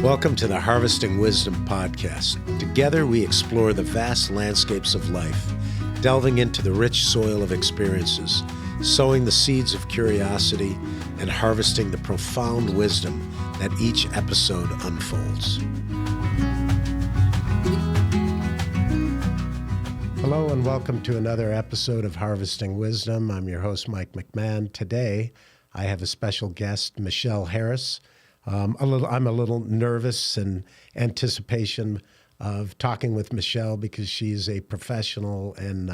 Welcome to the Harvesting Wisdom podcast. Together we explore the vast landscapes of life, delving into the rich soil of experiences, sowing the seeds of curiosity, and harvesting the profound wisdom that each episode unfolds. Hello and welcome to another episode of Harvesting Wisdom. I'm your host, Mike McMahon. Today, I have a special guest, Michelle Harris. I'm a little nervous in anticipation of talking with Michelle because she's a professional in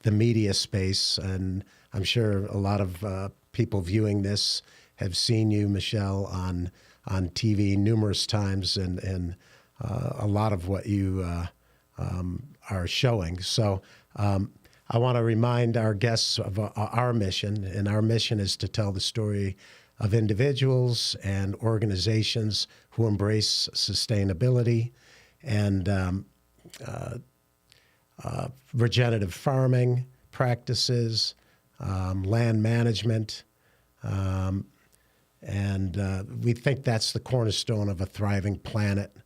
the media space, and I'm sure a lot of people viewing this have seen you, Michelle, on TV numerous times, and a lot of what you are showing. So I want to remind our guests of our mission, and our mission is to tell the story of individuals and organizations who embrace sustainability and regenerative farming practices, land management, and we think that's the cornerstone of a thriving planet.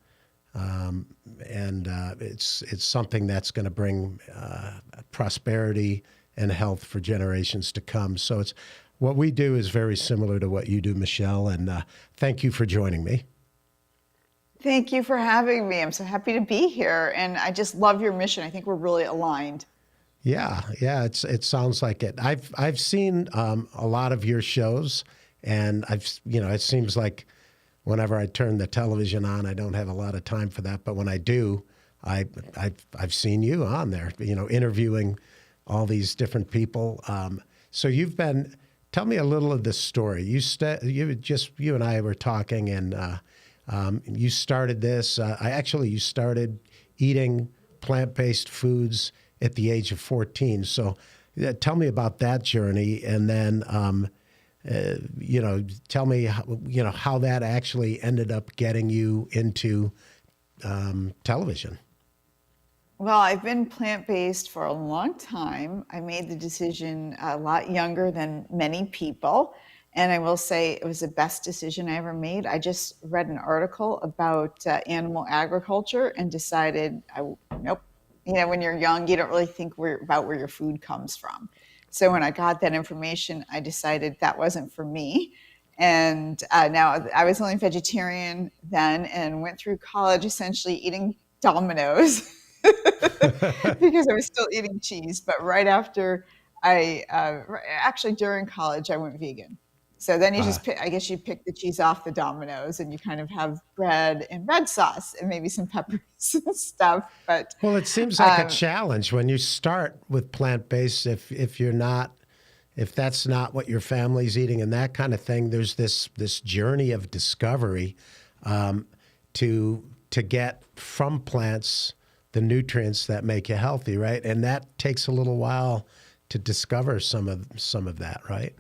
It's something that's going to bring prosperity and health for generations to come. So what we do is very similar to what you do, Michelle, and thank you for joining me. Thank you for having me. I'm so happy to be here, and I just love your mission. I think we're really aligned. Yeah, it sounds like it. I've seen a lot of your shows, and it seems like whenever I turn the television on, I don't have a lot of time for that, but when I do, I've seen you on there, interviewing all these different people. So tell me a little of this story. You and I were talking, and you started this. You started eating plant-based foods at the age of 14. So tell me about that journey, and then tell me how that actually ended up getting you into television. Well, I've been plant-based for a long time. I made the decision a lot younger than many people, and I will say it was the best decision I ever made. I just read an article about animal agriculture and decided, nope. When you're young, you don't really think about where your food comes from. So when I got that information, I decided that wasn't for me. And now I was only vegetarian then and went through college essentially eating Domino's because I was still eating cheese. But right after actually during college, I went vegan. So then you I guess you pick the cheese off the Domino's and you kind of have bread and red sauce and maybe some peppers and stuff. But well, it seems like a challenge when you start with plant-based. If that's not what your family's eating and that kind of thing, there's this journey of discovery to get from plants the nutrients that make you healthy, right? And that takes a little while to discover some of that, right?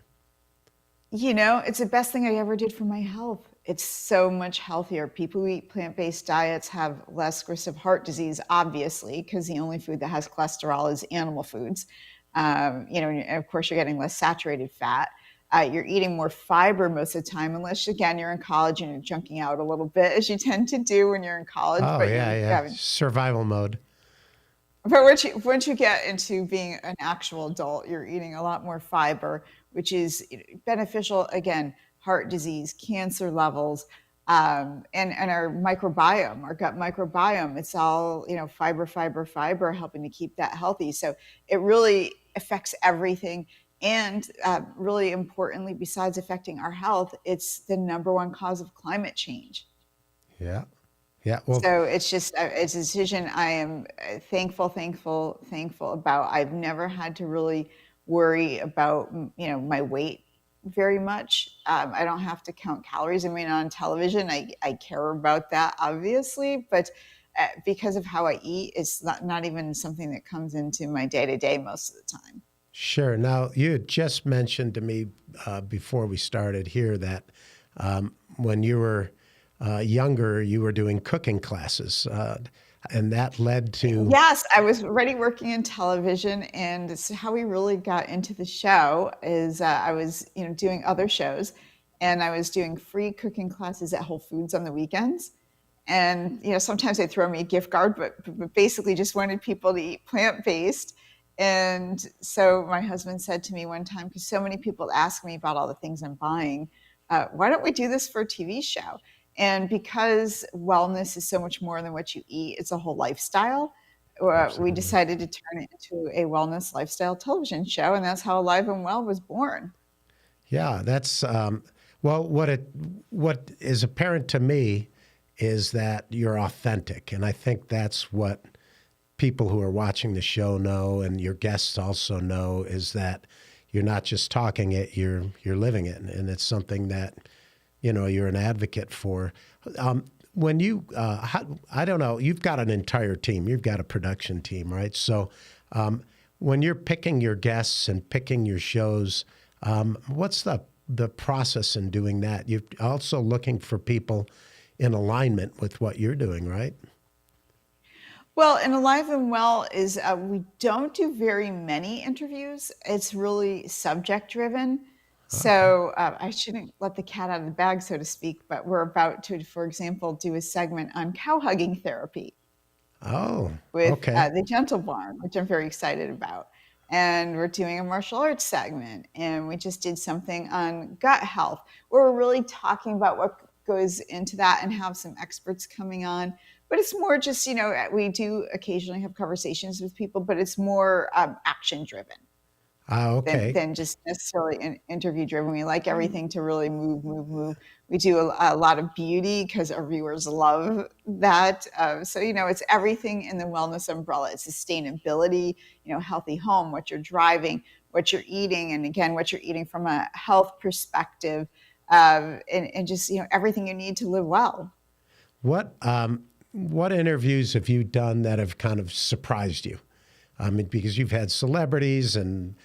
It's the best thing I ever did for my health. It's so much healthier. People who eat plant-based diets have less risk of heart disease, obviously, because the only food that has cholesterol is animal foods. And of course, you're getting less saturated fat. You're eating more fiber most of the time, unless, again, you're in college and you're junking out a little bit, as you tend to do when you're in college. Oh, yeah. Survival mode. But once you get into being an actual adult, you're eating a lot more fiber, which is beneficial, again, heart disease, cancer levels, and our microbiome, our gut microbiome. It's all, fiber, helping to keep that healthy. So it really affects everything. And really importantly, besides affecting our health, it's the number one cause of climate change. Yeah. Yeah. Well, so it's a decision I am thankful about. I've never had to really worry about, my weight very much. I don't have to count calories. I mean, on television, I care about that, obviously, but because of how I eat, it's not even something that comes into my day-to-day most of the time. Sure. Now, you had just mentioned to me before we started here that when you were younger, you were doing cooking classes, and that led to... Yes, I was already working in television, and it's how we really got into the show is I was, doing other shows, and I was doing free cooking classes at Whole Foods on the weekends. And sometimes they throw me a gift card, but basically just wanted people to eat plant-based. And so my husband said to me one time, because so many people ask me about all the things I'm buying, why don't we do this for a TV show? And because wellness is so much more than what you eat, it's a whole lifestyle. We Absolutely. decided to turn it into a wellness lifestyle television show, and that's how Alive and Well was born. Yeah, that's well. What is apparent to me is that you're authentic, and I think that's what people who are watching the show know, and your guests also know, is that you're not just talking it, you're living it, and it's something that you're an advocate for. When you, I don't know, you've got an entire team, you've got a production team, right? So when you're picking your guests and picking your shows, what's the process in doing that? You're also looking for people in alignment with what you're doing, right? Well, and Alive and Well is we don't do very many interviews. It's really subject driven. Okay. So I shouldn't let the cat out of the bag, so to speak, but we're about to, for example, do a segment on cow hugging therapy Oh, with okay. the Gentle Barn, which I'm very excited about. And we're doing a martial arts segment, and we just did something on gut health, where we're really talking about what goes into that and have some experts coming on. But it's more just, we do occasionally have conversations with people, but it's more action driven Ah, than okay. just necessarily interview driven. We like everything to really move, move, move. We do a lot of beauty because our viewers love that. So it's everything in the wellness umbrella. It's sustainability, healthy home, what you're driving, what you're eating, and again, what you're eating from a health perspective, and just everything you need to live well. What interviews have you done that have kind of surprised you? I mean, because you've had celebrities and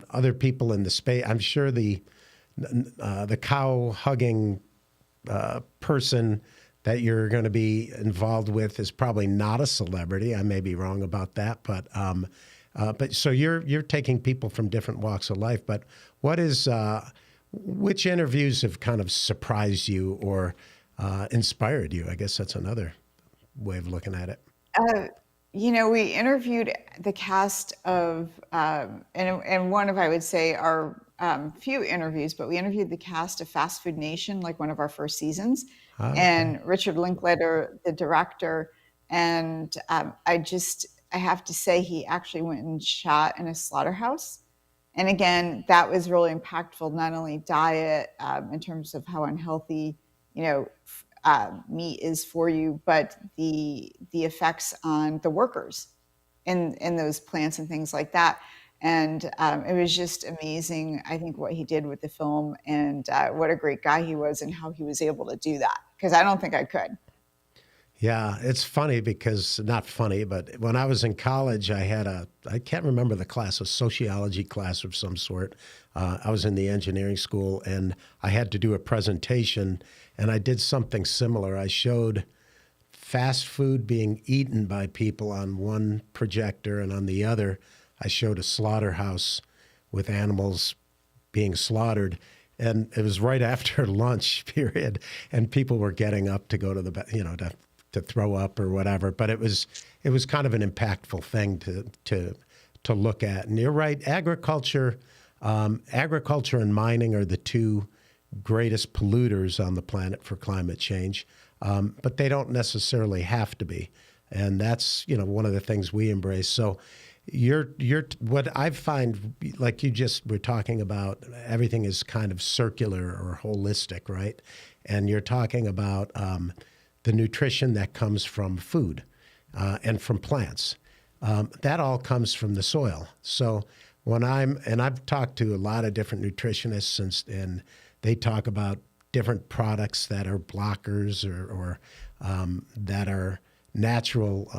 other people in the space. I'm sure the cow hugging person that you're going to be involved with is probably not a celebrity. I may be wrong about that, but so you're taking people from different walks of life. But what is which interviews have kind of surprised you or inspired you? I guess that's another way of looking at it. Uh, we interviewed the cast of, and one of, I would say, our few interviews, but we interviewed the cast of Fast Food Nation, like one of our first seasons, Ah, okay. and Richard Linklater, the director. And I have to say, he actually went and shot in a slaughterhouse. And again, that was really impactful, not only diet in terms of how unhealthy, meat is for you, but the effects on the workers in those plants and things like that. And it was just amazing, I think, what he did with the film, and what a great guy he was and how he was able to do that, because I don't think I could. Yeah, it's funny because not funny, but when I was in college, I can't remember the class, a sociology class of some sort. I was in the engineering school and I had to do a presentation and I did something similar. I showed fast food being eaten by people on one projector, and on the other, I showed a slaughterhouse with animals being slaughtered. And it was right after lunch period, and people were getting up to go to to throw up or whatever. But it was kind of an impactful thing to look at. And you're right, agriculture and mining are the two greatest polluters on the planet for climate change, but they don't necessarily have to be. And that's one of the things we embrace. So you're what I find, like you just were talking about, everything is kind of circular or holistic, right? And you're talking about the nutrition that comes from food and from plants. That all comes from the soil. So and I've talked to a lot of different nutritionists, and they talk about different products that are blockers or that are natural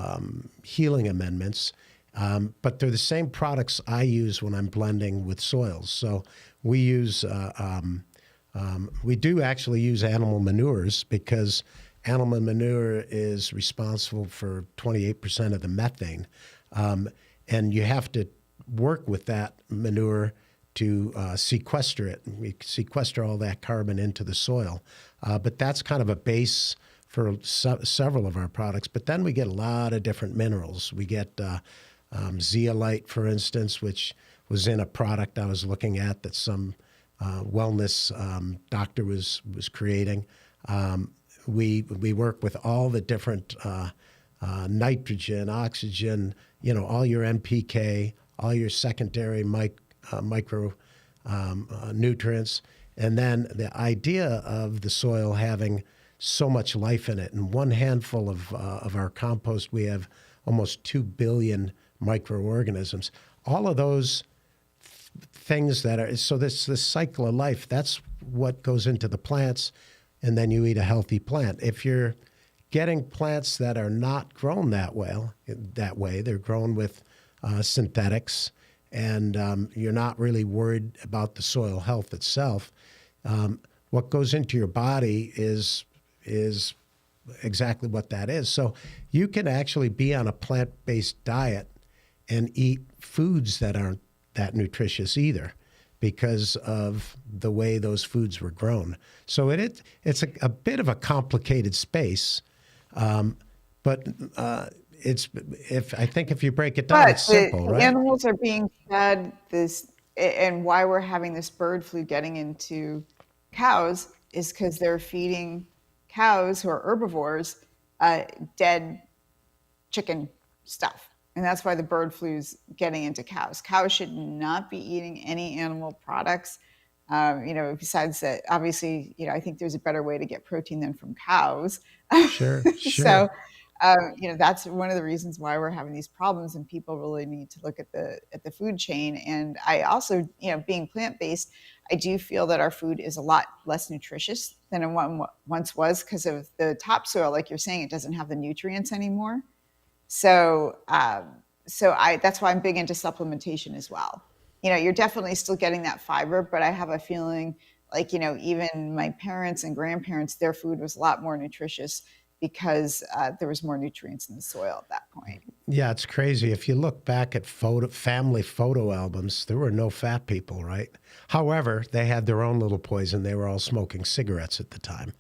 healing amendments. But they're the same products I use when I'm blending with soils. So we use, we do actually use animal manures because animal manure is responsible for 28% of the methane. And you have to work with that manure to sequester it. We sequester all that carbon into the soil. But that's kind of a base for several of our products. But then we get a lot of different minerals. We get zeolite, for instance, which was in a product I was looking at that some wellness doctor was creating. We work with all the different nitrogen, oxygen, all your NPK, all your secondary micro nutrients, and then the idea of the soil having so much life in it. In one handful of our compost, we have almost 2 billion microorganisms. All of those things that are, so this cycle of life, that's what goes into the plants, and then you eat a healthy plant. If you're getting plants that are not grown that way, they're grown with synthetics, and you're not really worried about the soil health itself. What goes into your body is exactly what that is. So you can actually be on a plant-based diet and eat foods that aren't that nutritious either, because of the way those foods were grown. So it's a bit of a complicated space, but I think if you break it down, But it's simple, the right? animals are being fed this, and why we're having this bird flu getting into cows is because they're feeding cows who are herbivores dead chicken stuff. And that's why the bird flu is getting into cows. Cows should not be eating any animal products. Besides that, obviously, I think there's a better way to get protein than from cows. Sure, So, sure. that's one of the reasons why we're having these problems, and people really need to look at the food chain. And I also, being plant based, I do feel that our food is a lot less nutritious than it once was, because of the topsoil. Like you're saying, it doesn't have the nutrients anymore. So, that's why I'm big into supplementation as well. You're definitely still getting that fiber, but I have a feeling like, even my parents and grandparents, their food was a lot more nutritious because there was more nutrients in the soil at that point. Yeah, it's crazy. If you look back at family photo albums, there were no fat people, right? However, they had their own little poison. They were all smoking cigarettes at the time,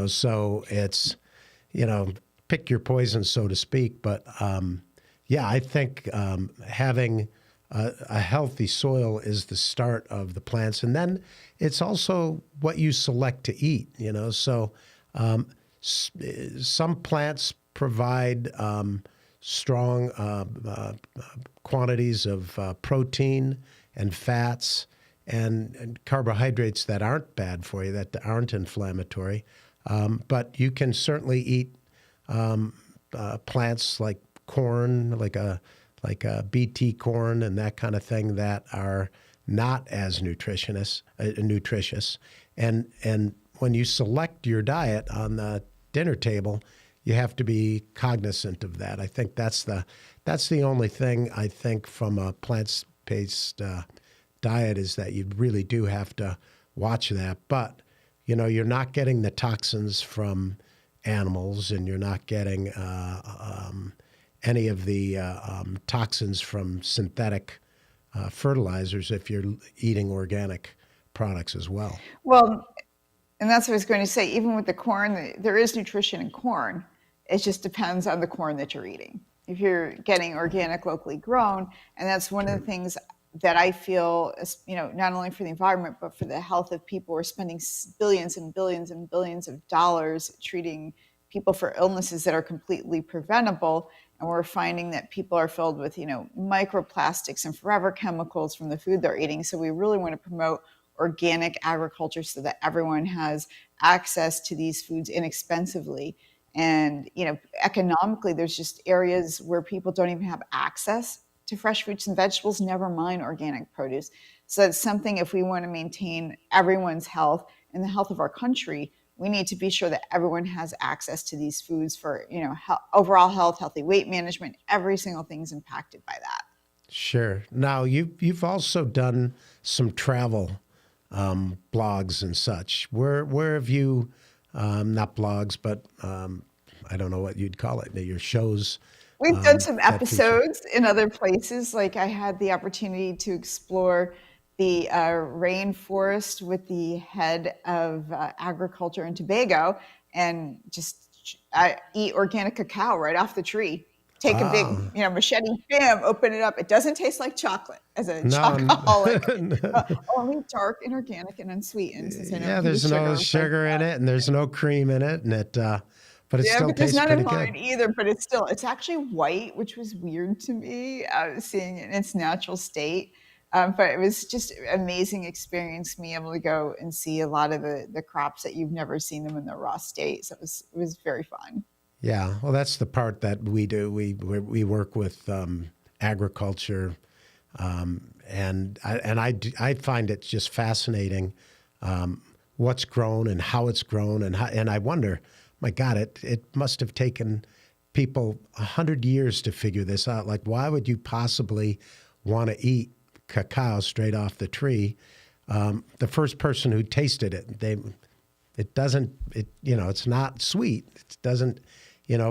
so it's, pick your poison, so to speak. But yeah, I think having a healthy soil is the start of the plants. And then it's also what you select to eat, So some plants provide strong quantities of protein and fats and carbohydrates that aren't bad for you, that aren't inflammatory. But you can certainly eat plants like corn, like a BT corn and that kind of thing, that are not as nutritious. And when you select your diet on the dinner table, you have to be cognizant of that. I think that's the only thing, I think, from a plant-based diet, is that you really do have to watch that. But you're not getting the toxins from animals, and you're not getting any of the toxins from synthetic fertilizers if you're eating organic products as well. Well, and that's what I was going to say. Even with the corn, there is nutrition in corn. It just depends on the corn that you're eating. If you're getting organic, locally grown, and that's one of the things that I feel, not only for the environment, but for the health of people. We're spending billions and billions and billions of dollars treating people for illnesses that are completely preventable. And we're finding that people are filled with, microplastics and forever chemicals from the food they're eating. So we really want to promote organic agriculture so that everyone has access to these foods inexpensively. And, economically, there's just areas where people don't even have access to fresh fruits and vegetables, never mind organic produce. So it's something, if we want to maintain everyone's health and the health of our country, we need to be sure that everyone has access to these foods for, overall health, healthy weight management. Every single thing is impacted by that. Sure. Now, you've also done some travel blogs and such. Where have you, not blogs, but I don't know what you'd call it, your shows We've done some that feature? episodes in other places. Like I had the opportunity to explore the rainforest with the head of agriculture in Tobago, and just eat organic cacao right off the tree. Take a big, Ah, machete, bam, open it up. It doesn't taste like chocolate as a no, chocoholic. Only dark and organic and unsweetened, since I don't yeah, eat the there's no sugar. But sugar in it and there's no cream in it, and but it yeah, still but there's tastes none in pretty good. mine either. But it's actually white, which was weird to me, seeing it in its natural state. But it was just an amazing experience, me able to go and see a lot of the crops that you've never seen them in their raw state. So it was very fun. Yeah, well, that's the part that we do. We work with agriculture, I find it just fascinating what's grown and how it's grown, and I wonder, my God, it must have taken people 100 years to figure this out. Like, why would you possibly want to eat cacao straight off the tree? The first person who tasted it, it doesn't, it's not sweet. It doesn't,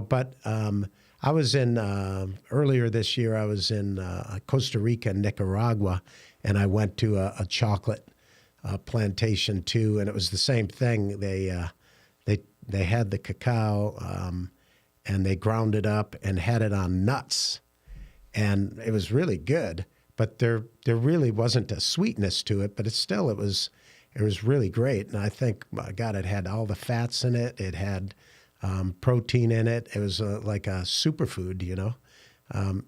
but I was in, earlier this year, I was in Costa Rica and Nicaragua, and I went to a chocolate plantation too, and it was the same thing. They had the cacao, and they ground it up and had it on nuts, and it was really good. But there really wasn't a sweetness to it, but it was really great. And I think, my God, it had all the fats in it. It had protein in it. It was like a superfood,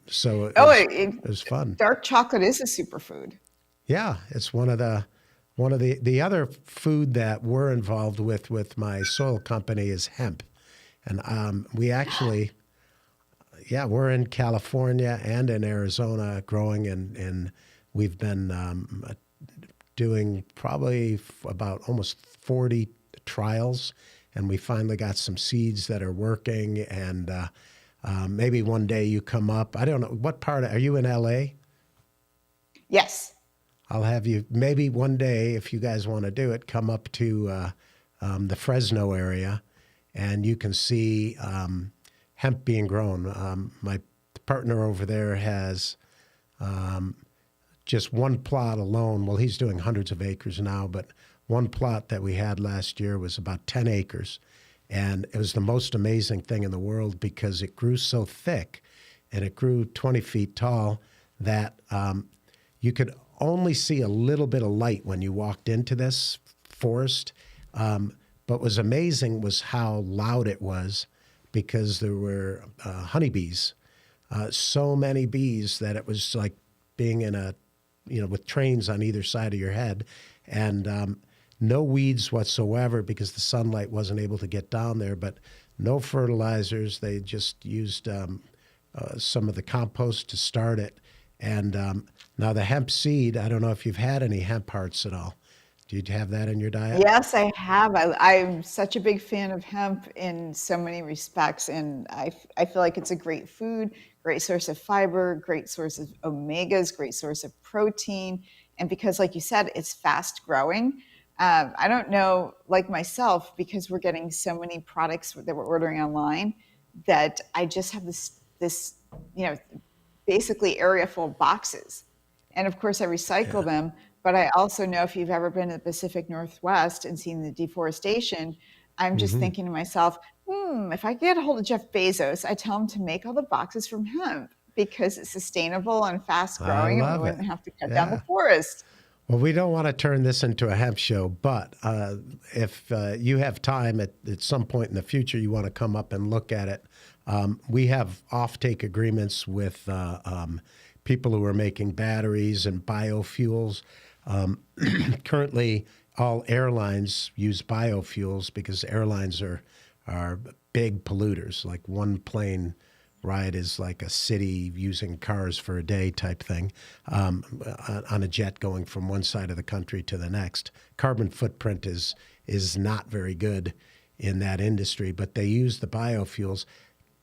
So Oh, it was fun. dark chocolate is a superfood. Yeah, it's one of the other food that we're involved with my soil company is hemp, and we actually, yeah, we're in California and in Arizona growing, and we've been doing probably about almost 40 trials, and we finally got some seeds that are working, and maybe one day you come up. I don't know, what part, are you in LA? Yes. I'll have you, maybe one day, if you guys want to do it, come up to the Fresno area, and you can see hemp being grown. My partner over there has just one plot alone. Well, he's doing hundreds of acres now, but one plot that we had last year was about 10 acres. And it was the most amazing thing in the world because it grew so thick and it grew 20 feet tall that you could only see a little bit of light when you walked into this forest. But what was amazing was how loud it was because there were honeybees, so many bees that it was like being in with trains on either side of your head, and no weeds whatsoever because the sunlight wasn't able to get down there, but no fertilizers. They just used some of the compost to start it. And now the hemp seed, I don't know if you've had any hemp hearts at all. Do you have that in your diet? Yes, I have. I'm such a big fan of hemp in so many respects, and I feel like it's a great food, great source of fiber, great source of omegas, great source of protein. And because, like you said, it's fast growing. I don't know, like myself, because we're getting so many products that we're ordering online, that I just have this, you know, basically area full of boxes. And of course, I recycle Yeah. them. But I also know, if you've ever been to the Pacific Northwest and seen the deforestation, I'm just Hmm. thinking to myself, if I could get a hold of Jeff Bezos, I tell him to make all the boxes from hemp because it's sustainable and fast I growing and we love it. wouldn't have to cut down the Yeah. forest. Well, we don't want to turn this into a hemp show, but if you have time at some point in the future, you want to come up and look at it. We have offtake agreements with people who are making batteries and biofuels. Currently, all airlines use biofuels because airlines are big polluters. Like one plane ride is like a city using cars for a day type thing, on a jet going from one side of the country to the next. Carbon footprint is not very good in that industry, but they use the biofuels.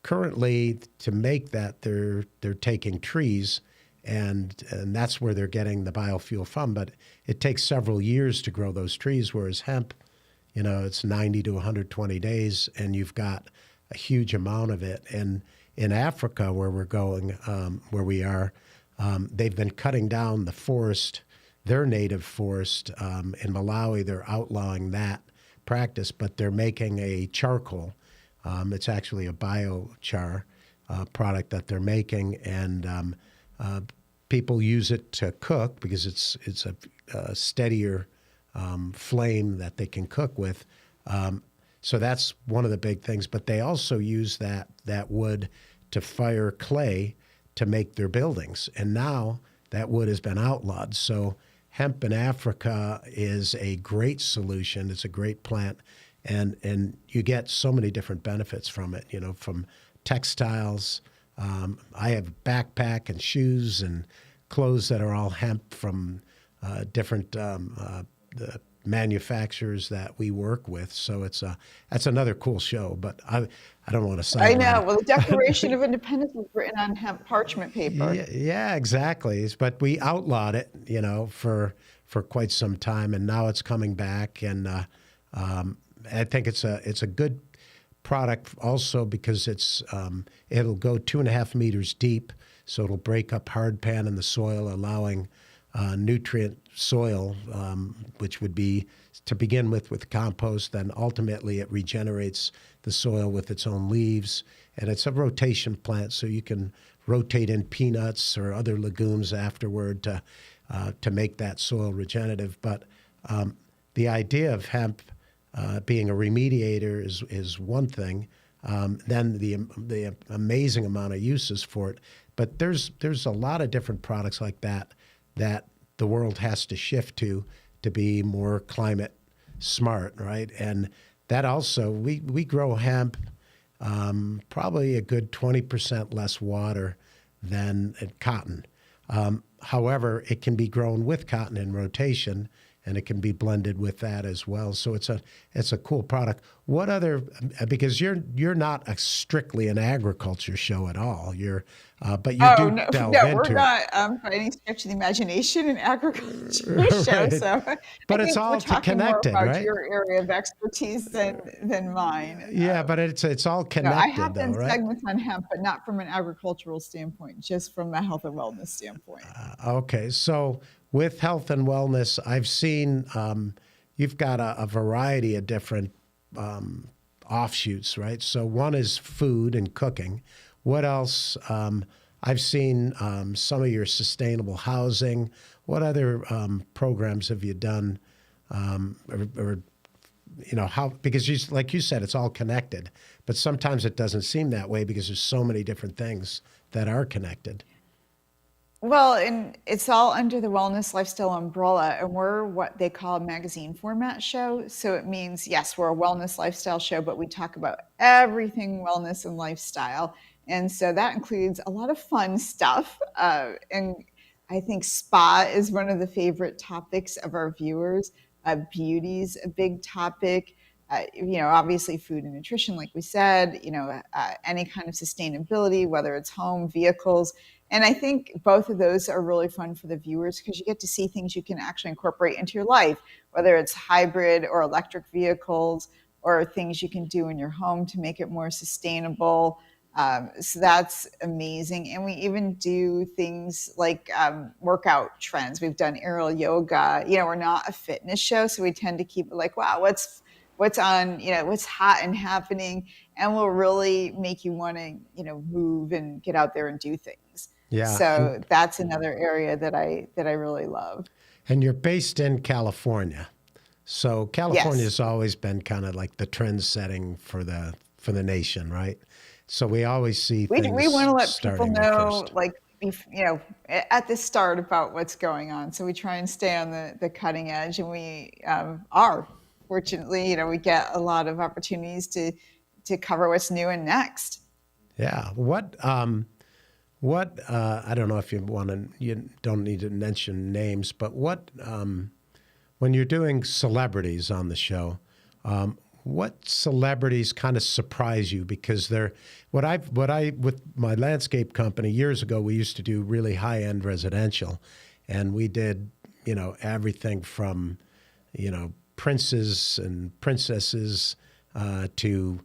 Currently, to make that, they're taking trees, and that's where they're getting the biofuel from. But it takes several years to grow those trees, whereas hemp, it's 90 to 120 days, and you've got a huge amount of it. And in Africa, where we're going, where we are, they've been cutting down the forest, their native forest. In Malawi, they're outlawing that practice, but they're making a charcoal It's actually a biochar product that they're making, and people use it to cook because it's a steadier flame that they can cook with. So that's one of the big things. But they also use that wood to fire clay to make their buildings. And now that wood has been outlawed. So hemp in Africa is a great solution. It's a great plant. And you get so many different benefits from it, from textiles. I have a backpack and shoes and clothes that are all hemp from different the manufacturers that we work with. So that's another cool show. But I don't want to I sideline know. it. Well, the Declaration of Independence was written on hemp parchment paper. Yeah, exactly. But we outlawed it, for quite some time, and now it's coming back. And I think it's a good product also because it'll go 2.5 meters deep, so it'll break up hardpan in the soil, allowing nutrient soil, which would be to begin with compost. Then ultimately it regenerates the soil with its own leaves, and it's a rotation plant, so you can rotate in peanuts or other legumes afterward to make that soil regenerative. But the idea of hemp being a remediator is one thing. Then the amazing amount of uses for it. But there's a lot of different products like that the world has to shift to be more climate smart, right? And that also, we grow hemp probably a good 20% less water than cotton. However, it can be grown with cotton in rotation, and it can be blended with that as well. So it's a cool product. What other? Because you're not strictly an agriculture show at all. But you Oh do no, delve no, we're into it. not by any stretch of the imagination an agriculture show. Right. So I But it's think we're all talking more connected, about right? your area of expertise than mine. Yeah, but it's all No, I connected have though, done right? segments on hemp, but not from an agricultural standpoint, just from a health and wellness standpoint. Okay, so with health and wellness, I've seen you've got a variety of different offshoots, right? So one is food and cooking. What else? I've seen some of your sustainable housing. What other programs have you done? Or how? Because like you said, it's all connected. But sometimes it doesn't seem that way because there's so many different things that are connected. Well, and it's all under the wellness lifestyle umbrella, and we're what they call a magazine format show. So it means, yes, we're a wellness lifestyle show, but we talk about everything wellness and lifestyle. And so that includes a lot of fun stuff. And I think spa is one of the favorite topics of our viewers. Beauty's a big topic. Obviously food and nutrition, like we said, any kind of sustainability, whether it's home, vehicles. And I think both of those are really fun for the viewers because you get to see things you can actually incorporate into your life, whether it's hybrid or electric vehicles or things you can do in your home to make it more sustainable. So that's amazing. And we even do things like workout trends. We've done aerial yoga. We're not a fitness show, so we tend to keep it like, wow, what's on, what's hot and happening, and will really make you want to, move and get out there and do things. Yeah, So that's another area that I really love. and you're based in California. So Yes. California's always been kind of like the trend setting for the nation, right? So we always see We want things to let people starting there know, first. like, at the start about what's going on. So we try and stay on the cutting edge, and we are. Fortunately, we get a lot of opportunities to cover what's new and next. Yeah. What I don't know if you don't need to mention names, but when you're doing celebrities on the show, what celebrities kind of surprise you? Because they're with my landscape company years ago, we used to do really high end residential, and we did everything from princes and princesses to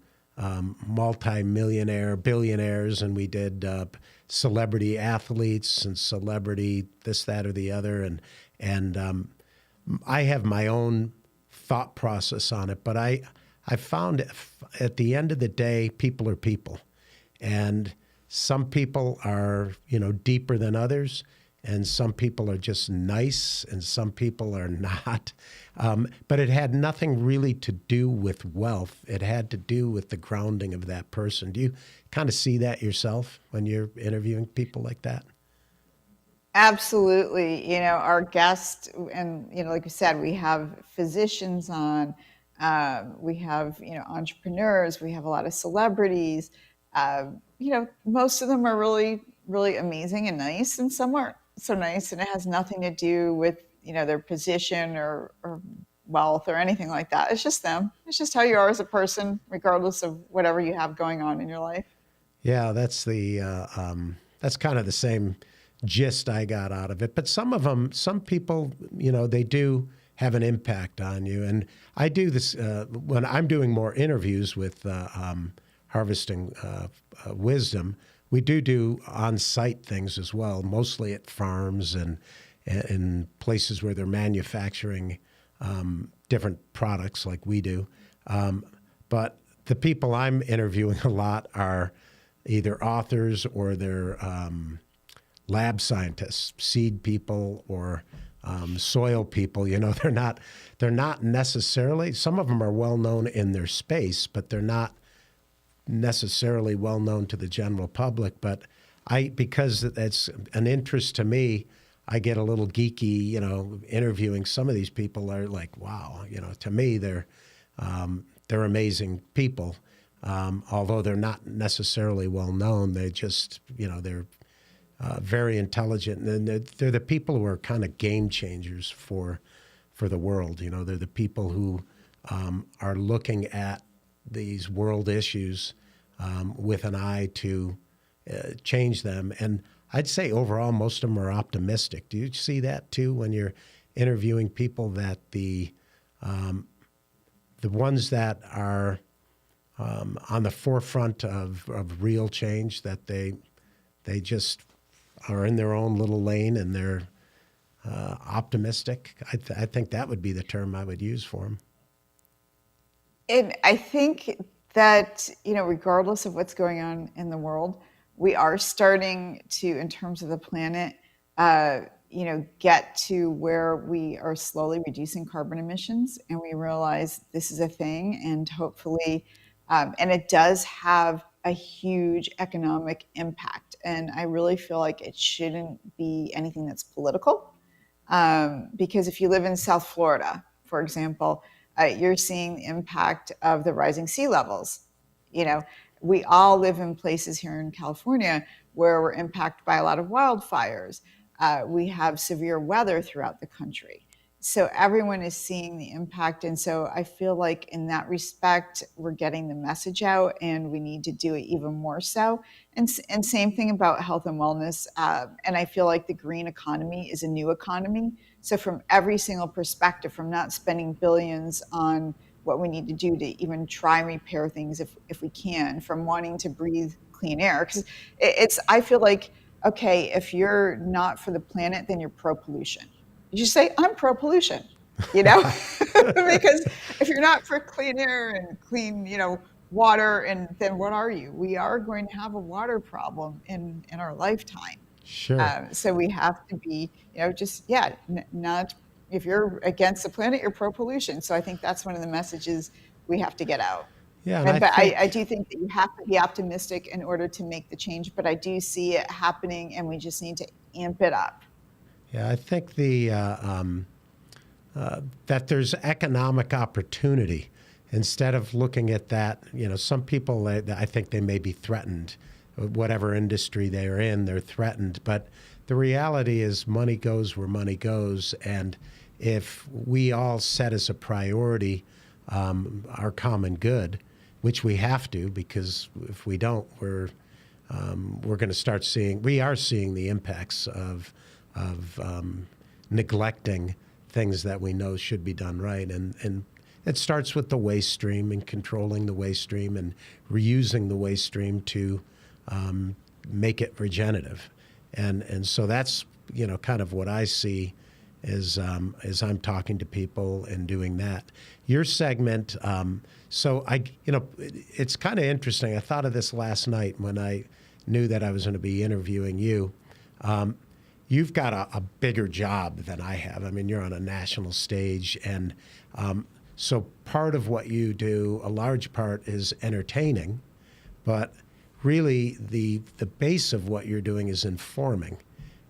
multi-millionaire billionaires, and we did celebrity athletes and celebrity this, that, or the other, and I have my own thought process on it, but I I found at the end of the day, people are people. And some people are, deeper than others, and some people are just nice, and some people are not. But it had nothing really to do with wealth. It had to do with the grounding of that person. Do you kind of see that yourself when you're interviewing people like that? Absolutely. Our guest, and, like you said, we have physicians on, we have, entrepreneurs, we have a lot of celebrities. Most of them are really, really amazing and nice, and some aren't so nice, and it has nothing to do with, their position or wealth or anything like that. It's just them. It's just how you are as a person, regardless of whatever you have going on in your life. Yeah, that's kind of the same gist I got out of it. But some people, they do have an impact on you. And I do this when I'm doing more interviews with Harvesting Wisdom. We do on-site things as well, mostly at farms and in places where they're manufacturing different products like we do. But the people I'm interviewing a lot are either authors or they're lab scientists, seed people, or soil people. They're not necessarily. Some of them are well known in their space, but they're not necessarily well known to the general public. But because it's an interest to me, I get a little geeky. Interviewing some of these people are like, wow. To me, they're amazing people. Although they're not necessarily well known, they just, they're very intelligent, and they're the people who are kind of game changers for the world. They're the people who are looking at these world issues with an eye to change them. And I'd say overall, most of them are optimistic. Do you see that too when you're interviewing people, that the ones that are on the forefront of real change, that they just are in their own little lane and they're optimistic? I think that would be the term I would use for them. And I think that, regardless of what's going on in the world, we are starting to, in terms of the planet, get to where we are slowly reducing carbon emissions, and we realize this is a thing, and hopefully, and it does have a huge economic impact. And I really feel like it shouldn't be anything that's political, because if you live in South Florida, for example, you're seeing the impact of the rising sea levels. We all live in places here in California where we're impacted by a lot of wildfires. We have severe weather throughout the country. So everyone is seeing the impact. And so I feel like in that respect, we're getting the message out, and we need to do it even more so. And same thing about health and wellness. And I feel like the green economy is a new economy. So from every single perspective, from not spending billions on what we need to do to even try and repair things if we can, from wanting to breathe clean air. Because I feel like, okay, if you're not for the planet, then you're pro-pollution. You just say, I'm pro-pollution, because if you're not for clean air and clean, water, and then what are you? We are going to have a water problem in our lifetime. Sure. So we have to be, not, if you're against the planet, you're pro-pollution. So I think that's one of the messages we have to get out. Yeah, But I do think that you have to be optimistic in order to make the change. But I do see it happening, and we just need to amp it up. Yeah, I think that there's economic opportunity. Instead of looking at that, some people, I think they may be threatened. Whatever industry they're in, they're threatened. But the reality is money goes where money goes. And if we all set as a priority our common good, which we have to, because if we don't, we're going to start seeing, we are seeing the impacts of neglecting things that we know should be done right. And it starts with the waste stream and controlling the waste stream and reusing the waste stream to make it regenerative. And so that's, kind of what I see as I'm talking to people and doing that. Your segment, it's kind of interesting. I thought of this last night when I knew that I was going to be interviewing you. You've got a bigger job than I have. I mean, you're on a national stage, and so part of what you do, a large part, is entertaining, but really the base of what you're doing is informing.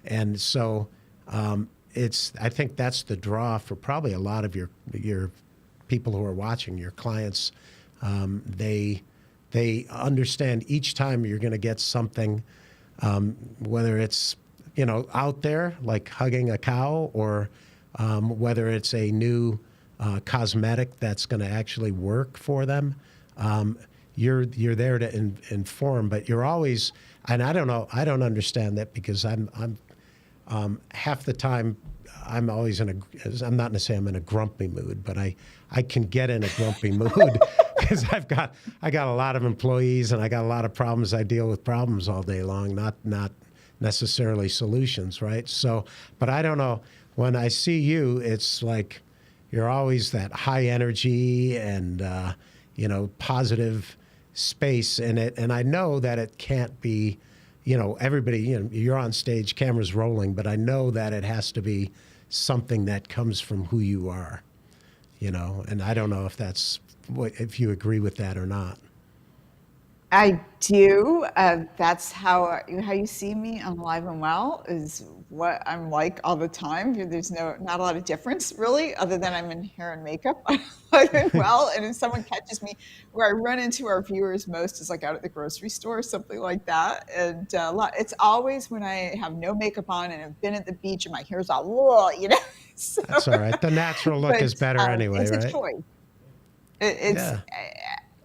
And so I think that's the draw for probably a lot of your people who are watching, your clients. They understand each time you're going to get something, whether it's out there like hugging a cow, or whether it's a new cosmetic that's going to actually work for them. You're there to inform, but you're always, and I don't understand that, because I'm half the time I'm always I'm not going to say I'm in a grumpy mood, but I can get in a grumpy mood because I got a lot of employees and I got a lot of problems. I deal with problems all day long, not necessarily solutions, right? So, but I don't know, when I see you, it's like you're always that high energy and positive space in it. And I know that it can't be, everybody, you're on stage, cameras rolling, but I know that it has to be something that comes from who you are, and I don't know if you agree with that or not. I do. That's how you see me on Live and Well, is what I'm like all the time. There's not a lot of difference really, other than I'm in hair and makeup on Live and Well. And if someone catches me, where I run into our viewers most is like out at the grocery store, something like that. And it's always when I have no makeup on and have been at the beach and my hair's all, whoa, So, that's all right. The natural look is better anyway, it's right? It's a choice.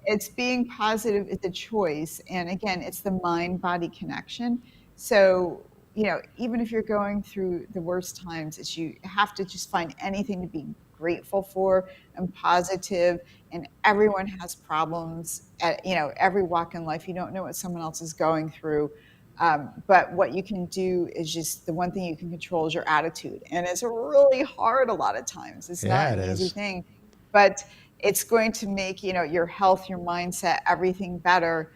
It's being positive. It's a choice. And again, it's the mind-body connection. So, even if you're going through the worst times, you have to just find anything to be grateful for and positive. And everyone has problems at, every walk in life. You don't know what someone else is going through. But what you can do is just, the one thing you can control is your attitude. And it's really hard a lot of times. It's not an easy thing, but it's going to make, your health, your mindset, everything better.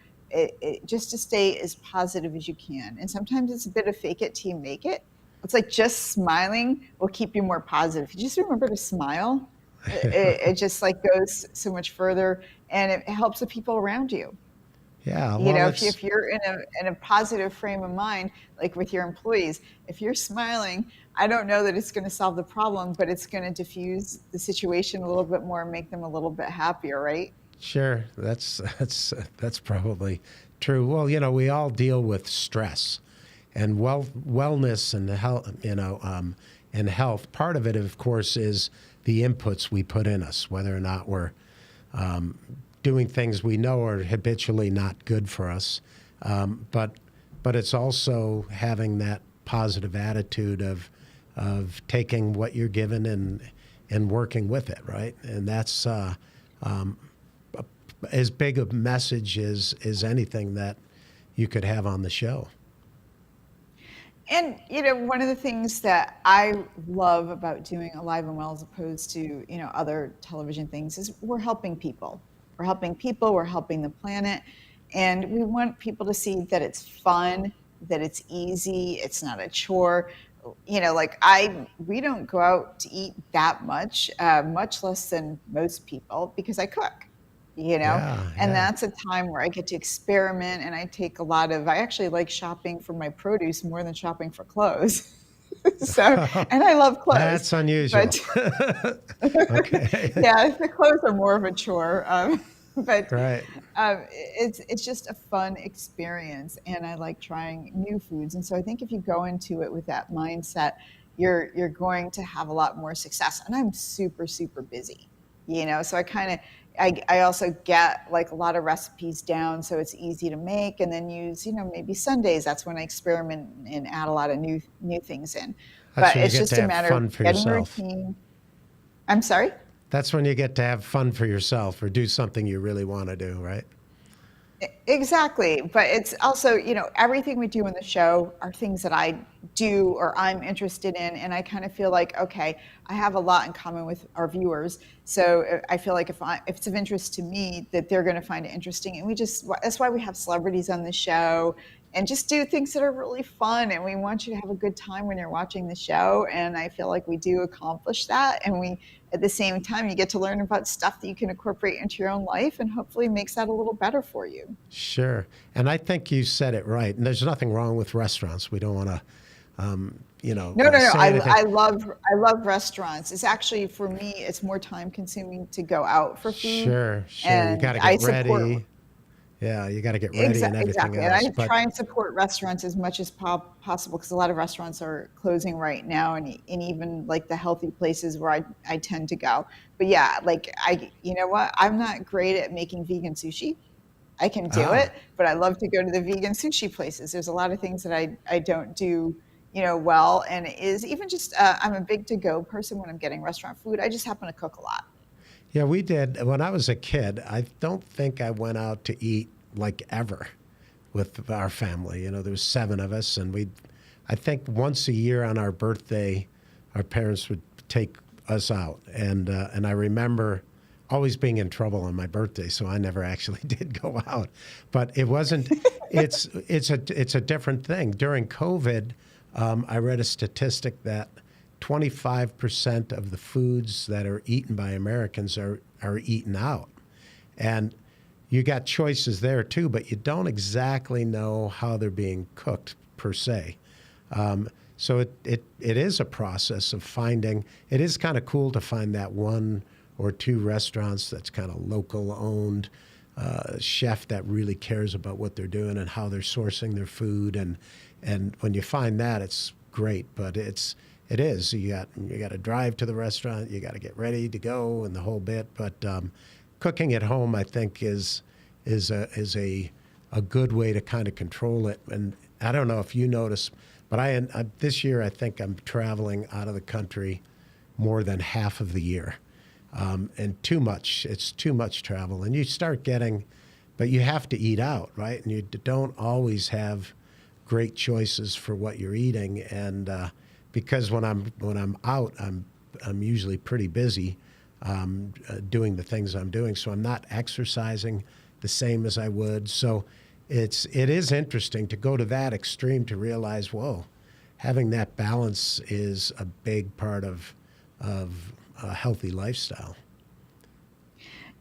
Just to stay as positive as you can. And sometimes it's a bit of fake it till you make it. It's like just smiling will keep you more positive. If you just remember to smile, it just like goes so much further, and it helps the people around you. Yeah, well, if you're in a positive frame of mind, like with your employees, if you're smiling, I don't know that it's going to solve the problem, but it's going to diffuse the situation a little bit more and make them a little bit happier, right? Sure, that's probably true. Well, we all deal with stress, and wellness and health, and health. Part of it, of course, is the inputs we put in us, whether or not we're doing things we know are habitually not good for us. But it's also having that positive attitude of taking what you're given and working with it, right? And that's as big a message as anything that you could have on the show. And, one of the things that I love about doing Alive and Well as opposed to, other television things is we're helping people. We're helping people, we're helping the planet. And we want people to see that it's fun, that it's easy, it's not a chore. We don't go out to eat that much, much less than most people, because I cook. And that's a time where I get to experiment, and I actually like shopping for my produce more than shopping for clothes. And I love clothes. That's unusual. Okay. Yeah, the clothes are more of a chore. But right. It's just a fun experience, and I like trying new foods. And so I think if you go into it with that mindset, you're going to have a lot more success. And I'm super, super busy, so I also get like a lot of recipes down, so it's easy to make, and then use, maybe Sundays. That's when I experiment and add a lot of new things in. But it's just a matter of getting a routine. I'm sorry? That's when you get to have fun for yourself or do something you really want to do, right? Exactly. But it's also, everything we do in the show are things that I do or I'm interested in. And I kind of feel like, okay, I have a lot in common with our viewers. So I feel like if it's of interest to me, that they're going to find it interesting. And that's why we have celebrities on the show and just do things that are really fun. And we want you to have a good time when you're watching the show. And I feel like we do accomplish that. And at the same time, you get to learn about stuff that you can incorporate into your own life and hopefully makes that a little better for you. Sure. And I think you said it right. And there's nothing wrong with restaurants. We don't want to, No, no, no. say I, anything. I love restaurants. It's actually, for me, it's more time consuming to go out for food. Sure, sure. You got And to I get support, ready. Yeah, you got to get ready and everything exactly. And I else. But try and support restaurants as much as possible because a lot of restaurants are closing right now, and even like the healthy places where I tend to go. But yeah, like you know what? I'm not great at making vegan sushi. I can do ah, it, but I love to go to the vegan sushi places. There's a lot of things that I don't do, well, and it is even just I'm a big to go person when I'm getting restaurant food. I just happen to cook a lot. yeah, we did. When I was a kid, I don't think I went out to eat like ever with our family. There was seven of us, and I think once a year on our birthday, our parents would take us out, and I remember always being in trouble on my birthday, so I never actually did go out. But it wasn't. It's a different thing. During COVID, I read a statistic that 25% of the foods that are eaten by Americans are eaten out, and you got choices there too, but you don't exactly know how they're being cooked per se. So it is a process of finding. It is kind of cool to find that one or two restaurants that's kind of local owned, chef that really cares about what they're doing and how they're sourcing their food, and when you find that, it's great. But it is you got to drive to the restaurant, you got to get ready to go, and the whole bit. But cooking at home, I think, is a good way to kind of control it. And I don't know if you notice, but this year I think I'm traveling out of the country more than half of the year, and too much. It's too much travel, and you start getting, but you have to eat out, right? And you don't always have great choices for what you're eating, and because when I'm out, I'm usually pretty busy doing the things I'm doing, so I'm not exercising the same as I would. So it is interesting to go to that extreme to realize, whoa, having that balance is a big part of a healthy lifestyle.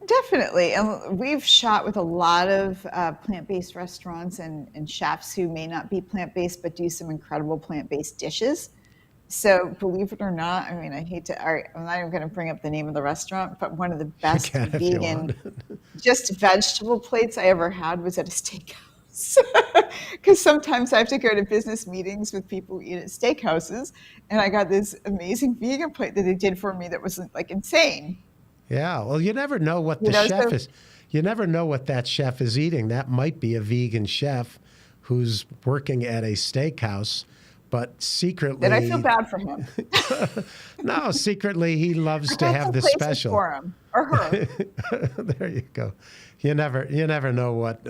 Definitely. And we've shot with a lot of plant-based restaurants and chefs who may not be plant-based but do some incredible plant-based dishes. So believe it or not, I mean, I hate to, I'm not even going to bring up the name of the restaurant, but one of the You best can if you want. vegan, just vegetable plates I ever had was at a steakhouse. Because sometimes I have to go to business meetings with people who eat at steakhouses, and I got this amazing vegan plate that they did for me that was like insane. Yeah, well, you never know what the chef So is. You never know what that chef is eating. That might be a vegan chef who's working at a steakhouse, but then I feel secretly, bad for him. no, secretly he loves I to got have some the places special. for him or her. There you go. You never know what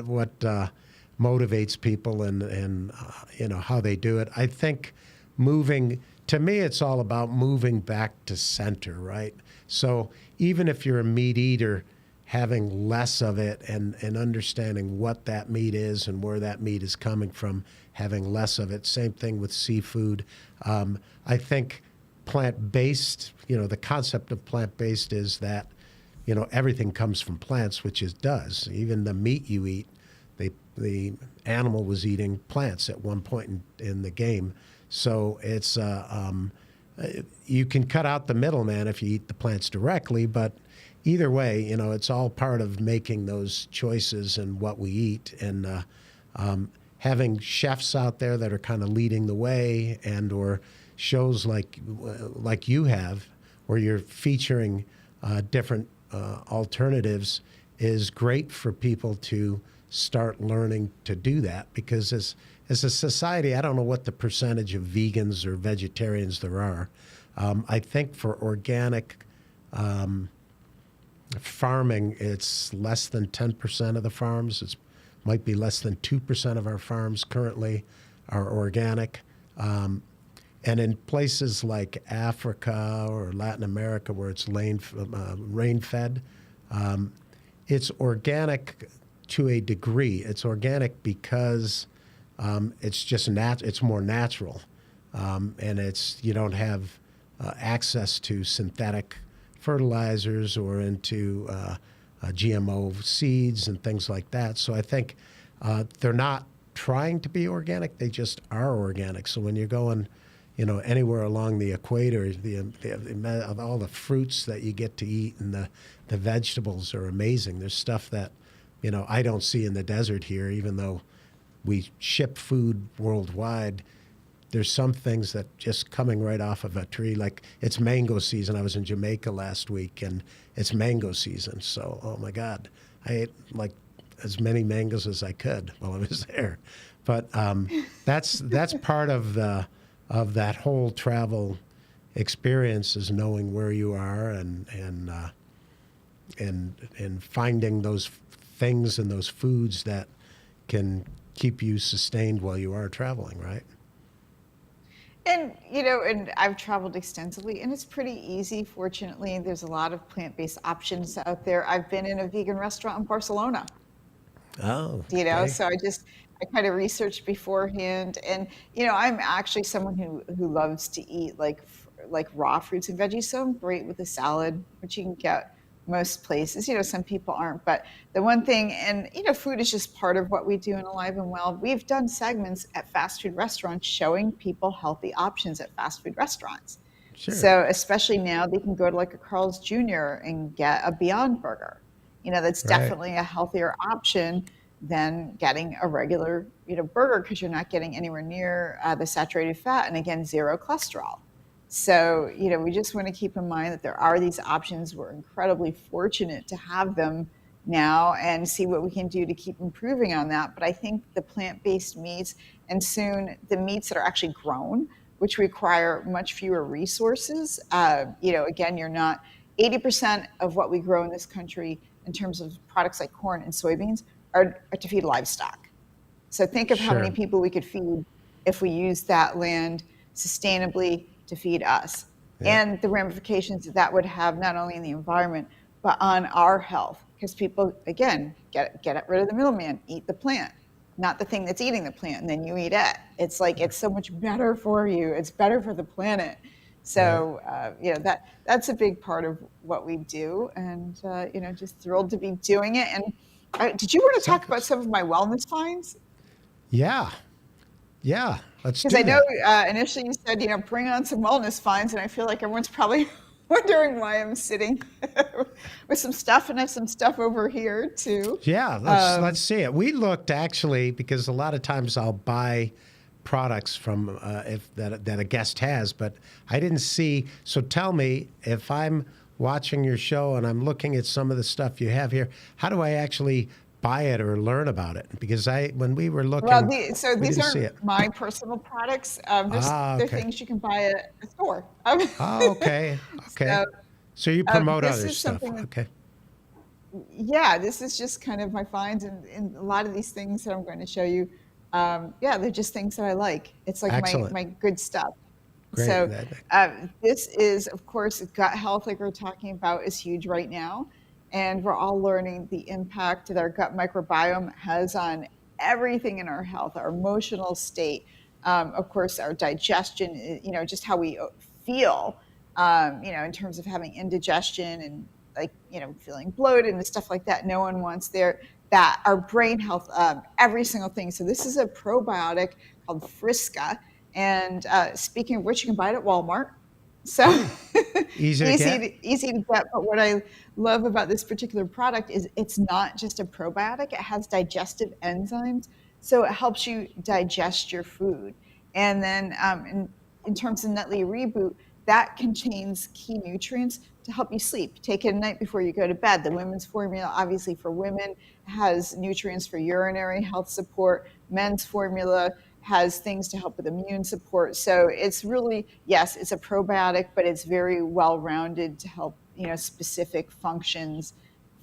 motivates people and how they do it. I think moving to me, it's all about moving back to center, right? So even if you're a meat eater, having less of it and understanding what that meat is and where that meat is coming from, having less of it. Same thing with seafood. I think plant-based, the concept of plant-based is that, everything comes from plants, which it does. Even the meat you eat, the animal was eating plants at one point in the game. So you can cut out the middleman if you eat the plants directly, but either way, it's all part of making those choices and what we eat, and having chefs out there that are kind of leading the way, and or shows like you have, where you're featuring different alternatives, is great for people to start learning to do that, because as a society, I don't know what the percentage of vegans or vegetarians there are. I think for organic farming, it's less than 10% of the farms. It's might be less than 2% of our farms currently are organic. And in places like Africa or Latin America, where it's rain-fed, it's organic to a degree. It's organic because it's just it's more natural, and you don't have access to synthetic fertilizers or into GMO seeds and things like that. So I think they're not trying to be organic; they just are organic. So when you're going, anywhere along the equator, all the fruits that you get to eat and the vegetables are amazing. There's stuff that I don't see in the desert here, even though we ship food worldwide. There's some things that just coming right off of a tree, like it's mango season. I was in Jamaica last week, and it's mango season. So, oh my God, I ate like as many mangoes as I could while I was there. But that's part of that whole travel experience, is knowing where you are and finding those things and those foods that can keep you sustained while you are traveling, right? And and I've traveled extensively, and it's pretty easy. Fortunately, there's a lot of plant-based options out there. I've been in a vegan restaurant in Barcelona, Oh, okay. so I kind of researched beforehand, and I'm actually someone who loves to eat like raw fruits and veggies, so I'm great with a salad, which you can get most places. Some people aren't, but the one thing, and food is just part of what we do in Alive and Well. We've done segments at fast food restaurants showing people healthy options at fast food restaurants. Sure. So especially now, they can go to like a Carl's Jr. and get a Beyond Burger. That's Right. definitely a healthier option than getting a regular burger, because you're not getting anywhere near the saturated fat, and again, zero cholesterol. So, we just want to keep in mind that there are these options. We're incredibly fortunate to have them now, and see what we can do to keep improving on that. But I think the plant-based meats, and soon the meats that are actually grown, which require much fewer resources. Again, you're not 80% of what we grow in this country in terms of products like corn and soybeans are to feed livestock. So think of how many Sure. people we could feed if we use that land sustainably to feed us, Yeah. and the ramifications that would have not only in the environment but on our health. Because people, again, get rid of the middleman, eat the plant, not the thing that's eating the plant, and then you eat it. It's like it's so much better for you. It's better for the planet. Right. So that's a big part of what we do, and just thrilled to be doing it. And did you want to talk Exactly. about some of my wellness finds? Yeah. Yeah. Let's Because I do know that. initially you said, bring on some wellness finds, and I feel like everyone's probably wondering why I'm sitting with some stuff, and I have some stuff over here too. Yeah, let's Um, see it. We looked actually, because a lot of times I'll buy products from if that a guest has, but I didn't see. So tell me, if I'm watching your show and I'm looking at some of the stuff you have here, how do I actually buy it or learn about it? Because when we were well, looking, so we these didn't see aren't it. my personal products. Ah, They're okay. things you can buy at a store. Oh, okay. Okay. So So you promote this other is stuff. something that, Okay. yeah, this is just kind of my finds, and a lot of these things that I'm going to show you. Yeah, they're just things that I like. It's like Excellent. my good stuff. Great. So this is, of course, gut health, like we're talking about, is huge right now, and we're all learning the impact that our gut microbiome has on everything in our health, our emotional state, of course, our digestion, just how we feel, in terms of having indigestion and like feeling bloated and stuff like that. No one wants that. Our brain health, every single thing. So this is a probiotic called Frisca, and speaking of which, you can buy it at Walmart. So Oh, easy to get. easy to get. But what I love about this particular product is it's not just a probiotic. It has digestive enzymes, so it helps you digest your food. And then in terms of Nutley Reboot, that contains key nutrients to help you sleep. Take it at night before you go to bed. The women's formula, obviously for women, has nutrients for urinary health support. Men's formula has things to help with immune support. So it's really, yes, it's a probiotic, but it's very well rounded to help, specific functions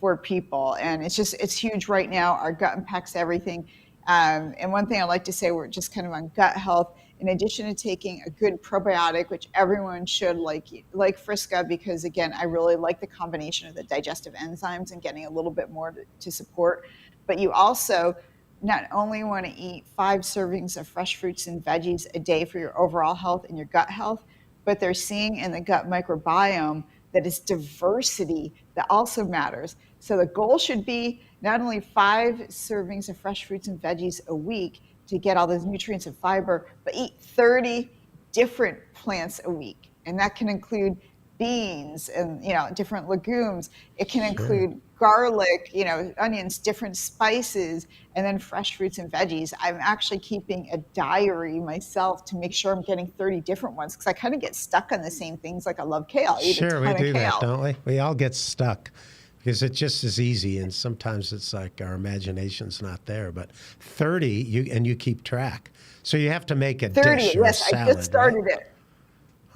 for people. And it's huge right now. Our gut impacts everything. And one thing I like to say, we're just kind of on gut health. In addition to taking a good probiotic, which everyone should like Frisca, because again, I really like the combination of the digestive enzymes and getting a little bit more to support. But you also not only want to eat 5 servings of fresh fruits and veggies a day for your overall health and your gut health, but they're seeing in the gut microbiome that it's diversity that also matters. So the goal should be not only 5 servings of fresh fruits and veggies a week to get all those nutrients and fiber, but eat 30 different plants a week. And that can include beans and different legumes. It can include garlic, onions, different spices, and then fresh fruits and veggies. I'm actually keeping a diary myself to make sure I'm getting 30 different ones, because I kind of get stuck on the same things. Like I love kale. I eat a Sure, we ton of do that, kale. don't we? We all get stuck because it just is easy, and sometimes it's like our imagination's not there. But 30, you keep track, so you have to make a 30, dish or a yes, I salad, just started right? it.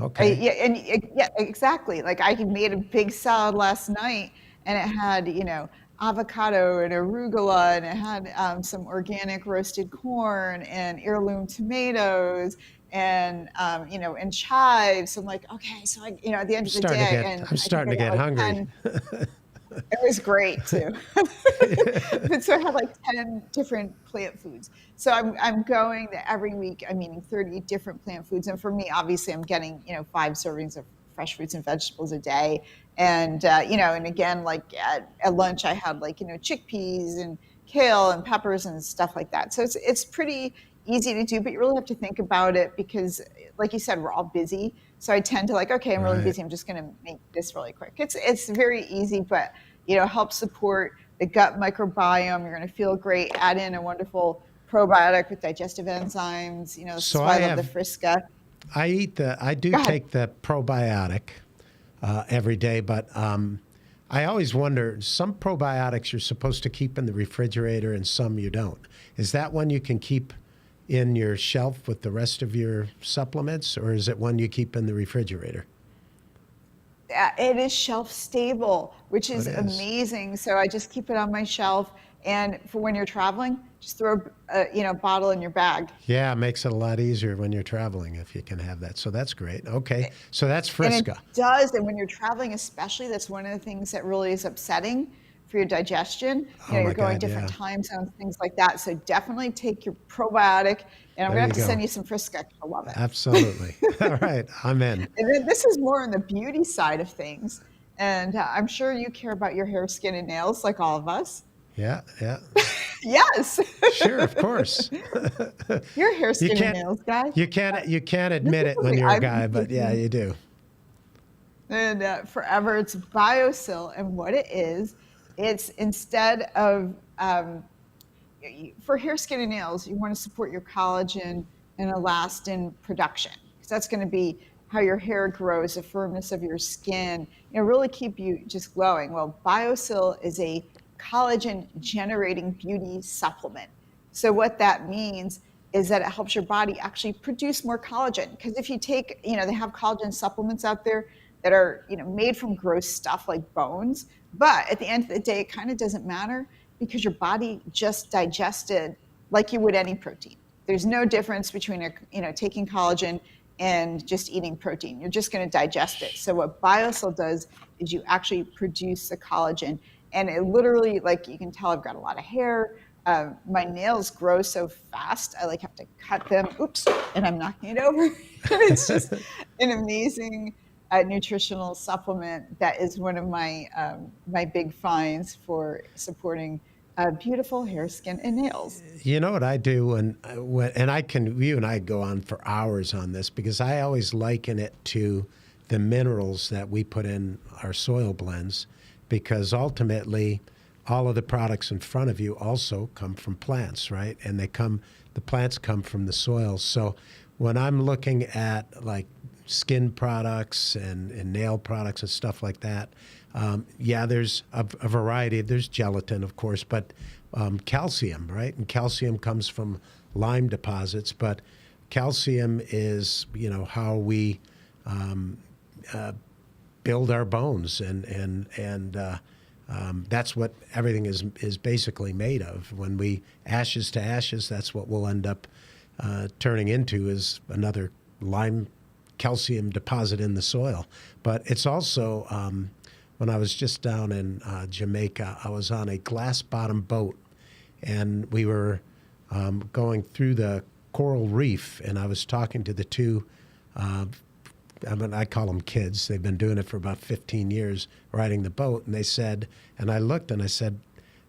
Okay. Yeah, exactly. Like I made a big salad last night, and it had, avocado and arugula, and it had some organic roasted corn and heirloom tomatoes and chives. I'm like, okay, so at the end I'm of the starting to day, get and I'm I think starting I to got get like hungry. 10. It was great too. But so I had like 10 different plant foods. So I'm going that every week I'm eating 30 different plant foods. And for me, obviously I'm getting, 5 servings of fresh fruits and vegetables a day. And and again, like at lunch I had like, chickpeas and kale and peppers and stuff like that. So it's pretty easy to do, but you really have to think about it because like you said, we're all busy. So I tend to like, okay, I'm really Right. busy. I'm just going to make this really quick. It's very easy, but help support the gut microbiome. You're going to feel great. Add in a wonderful probiotic with digestive enzymes. This is So why I love the Frisca. I do Go ahead. take the probiotic every day, but I always wonder, some probiotics you're supposed to keep in the refrigerator and some you don't. Is that one you can keep in your shelf with the rest of your supplements, or is it one you keep in the refrigerator? It is shelf stable, which Oh, it is is. amazing. So I just keep it on my shelf. And for when you're traveling, just throw a bottle in your bag. Yeah, it makes it a lot easier when you're traveling if you can have that. So that's great. Okay. So that's And it Frisca. does. And when you're traveling, especially, that's one of the things that really is upsetting for your digestion. Oh You're my going God, different yeah. time zones, things like that. So definitely take your probiotic. And I'm There going to have you to send go. you some Frisca. I love it. Absolutely. All right, I'm in. And then this is more on the beauty side of things. And I'm sure you care about your hair, skin, and nails like all of us. Yeah, yeah. Yes. Sure, of course. You're a hair, You skin, and can't nails guy. you can't This admit is it when something you're a I've been guy, but yeah, taking you do. and forever. It's BioSil, and what it is, it's instead of for hair, skin, and nails, you want to support your collagen and elastin production because that's going to be how your hair grows, the firmness of your skin, really keep you just glowing. Well, BioSil is a collagen generating beauty supplement. So what that means is that it helps your body actually produce more collagen. Because if you take, they have collagen supplements out there that are, made from gross stuff like bones. But at the end of the day, it kind of doesn't matter because your body just digested like you would any protein. There's no difference between taking collagen and just eating protein. You're just going to digest it. So what BioSil does is you actually produce the collagen, and it literally, like you can tell, I've got a lot of hair. My nails grow so fast. I like have to cut them. Oops, and I'm knocking it over. It's just an amazing nutritional supplement that is one of my big finds for supporting beautiful hair, skin, and nails. You know what I do, and you and I go on for hours on this because I always liken it to the minerals that we put in our soil blends, because ultimately all of the products in front of you also come from plants, right? And the plants come from the soil. So when I'm looking at like skin products and nail products and stuff like that, yeah, there's a variety. There's gelatin, of course, but calcium, right? And calcium comes from lime deposits, but calcium is, how we build our bones and That's what everything is basically made of. When we ashes to ashes, that's what we'll end up turning into, is another lime calcium deposit in the soil. But it's also, when I was just down in Jamaica, I was on a glass bottom boat, and we were going through the coral reef, and I was talking to the two, I call them kids. They've been doing it for about 15 years, riding the boat. And they said, and I looked and I said,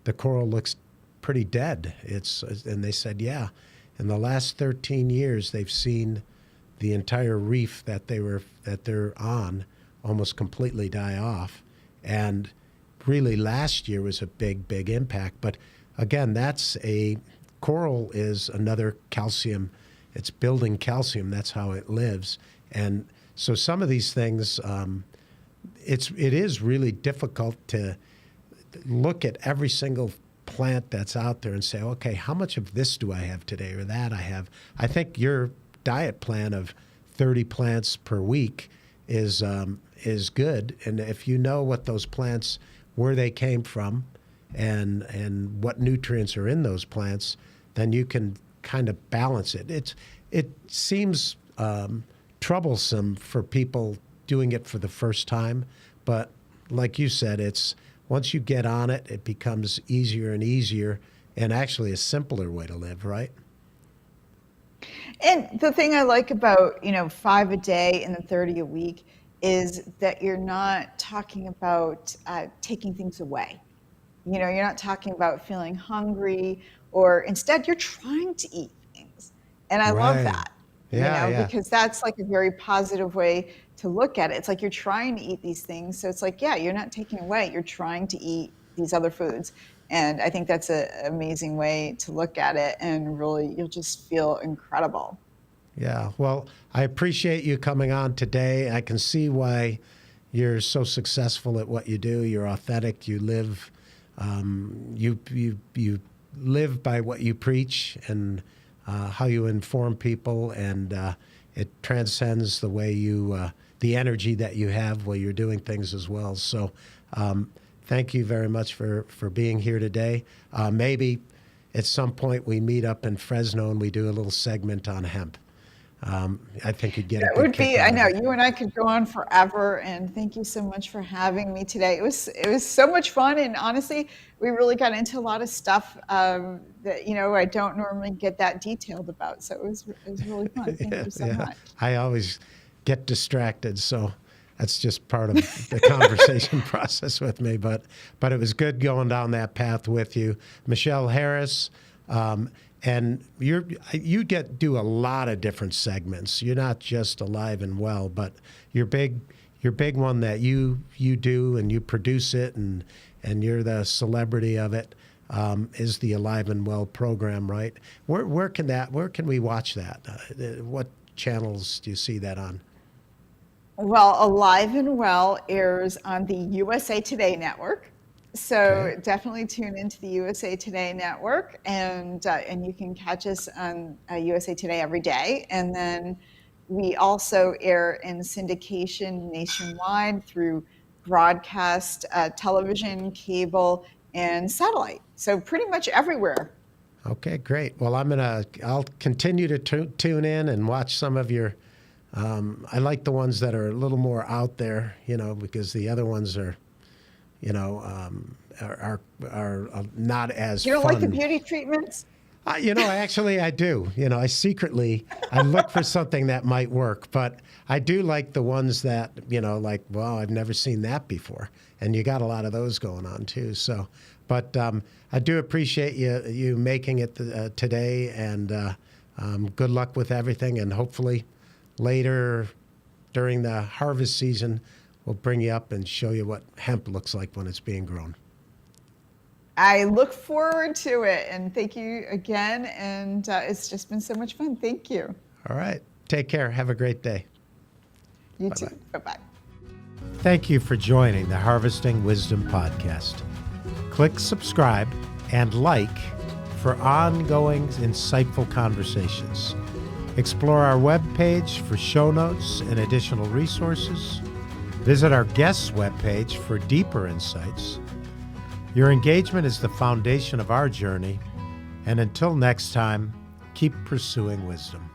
the coral looks pretty dead. And they said, yeah. In the last 13 years, they've seen the entire reef that they're on almost completely die off. And really last year was a big impact. But again, coral is another calcium. It's building calcium. That's how it lives. And so some of these things, it is really difficult to look at every single plant that's out there and say, okay, how much of this do I have today or that I have? I think your diet plan of 30 plants per week is good. And if you know what those plants, where they came from and what nutrients are in those plants, then you can kind of balance it. It seems troublesome for people doing it for the first time, but like you said, it's once you get on it, it becomes easier and easier, and actually a simpler way to live, right? And the thing I like about 5 a day and then 30 a week is that you're not talking about taking things away. You're not talking about feeling hungry, or instead you're trying to eat things, and I love that. Yeah. Because that's like a very positive way to look at it. It's like you're trying to eat these things. So it's like, yeah, you're not taking away, you're trying to eat these other foods. And I think that's an amazing way to look at it. And really, you'll just feel incredible. Yeah. Well, I appreciate you coming on today. I can see why you're so successful at what you do. You're authentic. You live, you live by what you preach, and how you inform people, and it transcends the way the energy that you have while you're doing things as well. So thank you very much for being here today. Maybe at some point we meet up in Fresno and we do a little segment on hemp. I think you'd get a good kick out I of know it. you and I could go on forever, and thank you so much for having me today. It was so much fun, and honestly, we really got into a lot of stuff that I don't normally get that detailed about. So it was really fun. Thank you so much. I always get distracted, so that's just part of the conversation process with me. But it was good going down that path with you, Michelle Harris. And you do a lot of different segments. You're not just Alive and Well, but your big one that you do and you produce it, and you're the celebrity of it, is the Alive and Well program, right? Where can we watch that? What channels do you see that on? Well, Alive and Well airs on the USA Today network. So definitely tune into the USA Today network, and you can catch us on USA Today every day. And then we also air in syndication nationwide through broadcast, television, cable, and satellite. So pretty much everywhere. Okay, great. Well, I'll continue to tune in and watch some of your. I like the ones that are a little more out there, because the other ones are. Are not as You don't fun. like the beauty treatments? Actually, I do. I look for something that might work, but I do like the ones that, well, I've never seen that before. And you got a lot of those going on too. So, but I do appreciate you making it today, and good luck with everything. And hopefully later during the harvest season, we'll bring you up and show you what hemp looks like when it's being grown. I look forward to it, and thank you again. And it's just been so much fun. Thank you. All right. Take care. Have a great day. You too. Bye-bye. Thank you for joining the Harvesting Wisdom podcast. Click subscribe and like for ongoing insightful conversations. Explore our webpage for show notes and additional resources. Visit our guests' webpage for deeper insights. Your engagement is the foundation of our journey, and until next time, keep pursuing wisdom.